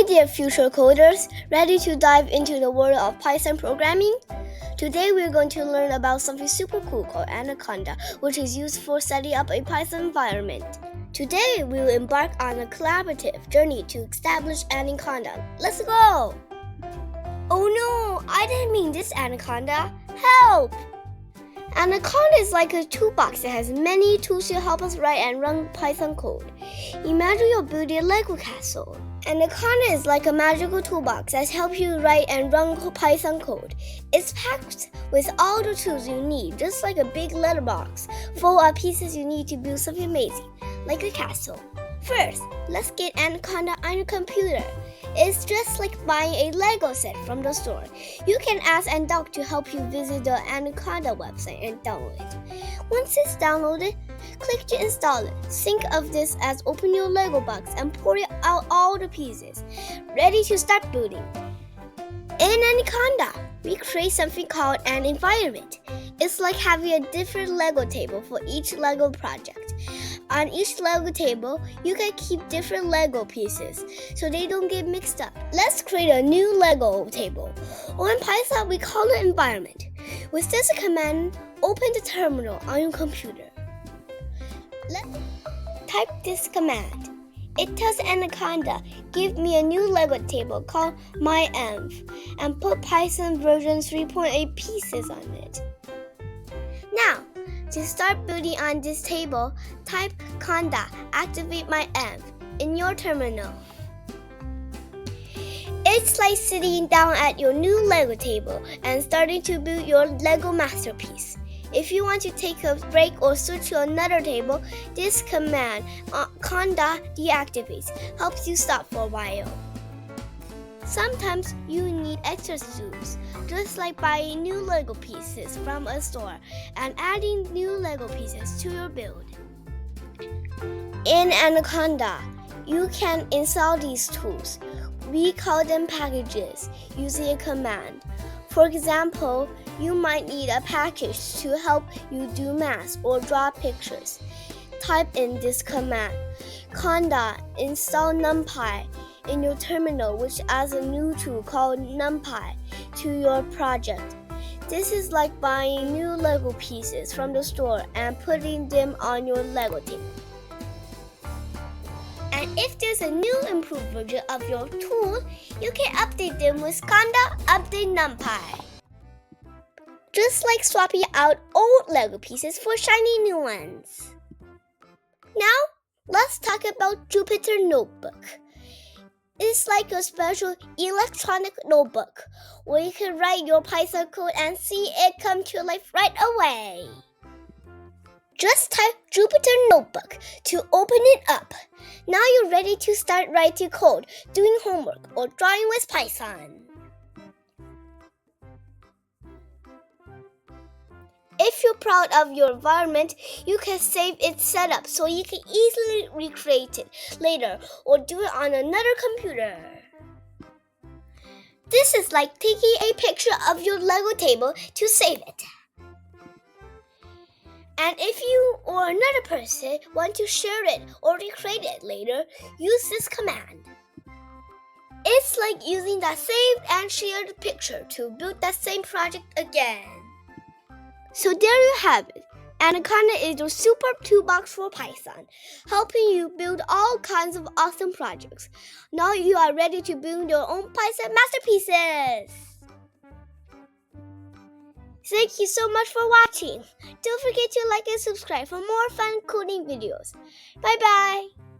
Hey dear future coders, ready to dive into the world of Python programming? Today we're going to learn about something super cool called Anaconda, which is used for setting up a Python environment. Today we will embark on a collaborative journey to establish Anaconda. Let's go! Oh no, I didn't mean this Anaconda. Help! Anaconda is like a toolbox that has many tools to help us write and run Python code. Imagine you're building a Lego castle. Anaconda is like a magical toolbox that helps you write and run Python code. It's packed with all the tools you need, just like a big letterbox full of pieces you need to build something amazing, like a castle. First, let's get Anaconda on your computer. It's just like buying a Lego set from the store. You can ask Doc to help you visit the Anaconda website and download it. Once it's downloaded, click to install it. Think of this as opening your Lego box and pouring out all the pieces, ready to start building. In Anaconda, we create something called an environment. It's like having a different Lego table for each Lego project. On each Lego table, you can keep different Lego pieces so they don't get mixed up. Let's create a new Lego table, or in Python we call it environment. With this command, open the terminal on your computer. Let's type this command. It tells Anaconda, give me a new Lego table called myenv and put Python version 3.8 pieces on it. Now, to start building on this table, type conda activate myenv in your terminal. It's like sitting down at your new Lego table and starting to build your Lego masterpiece. If you want to take a break or switch to another table, this command, conda deactivates, helps you stop for a while. Sometimes you need extra tools, just like buying new Lego pieces from a store and adding new Lego pieces to your build. In Anaconda, you can install these tools. We call them packages using a command. For example, you might need a package to help you do math or draw pictures. Type in this command, conda install numpy in your terminal, which adds a new tool called numpy to your project. This is like buying new Lego pieces from the store and putting them on your Lego table. And if there's a new improved version of your tool, you can update them with conda update numpy. Just like swapping out old Lego pieces for shiny new ones. Now, let's talk about Jupyter Notebook. It's like a special electronic notebook where you can write your Python code and see it come to life right away. Just type Jupyter Notebook to open it up. Now you're ready to start writing code, doing homework, or drawing with Python. If you're proud of your environment, you can save its setup so you can easily recreate it later or do it on another computer. This is like taking a picture of your Lego table to save it. And if you or another person want to share it or recreate it later, use this command. It's like using that saved and shared picture to build that same project again. So there you have it. Anaconda is your super toolbox for Python, helping you build all kinds of awesome projects. Now you are ready to build your own Python masterpieces. Thank you so much for watching. Don't forget to like and subscribe for more fun coding videos. Bye bye.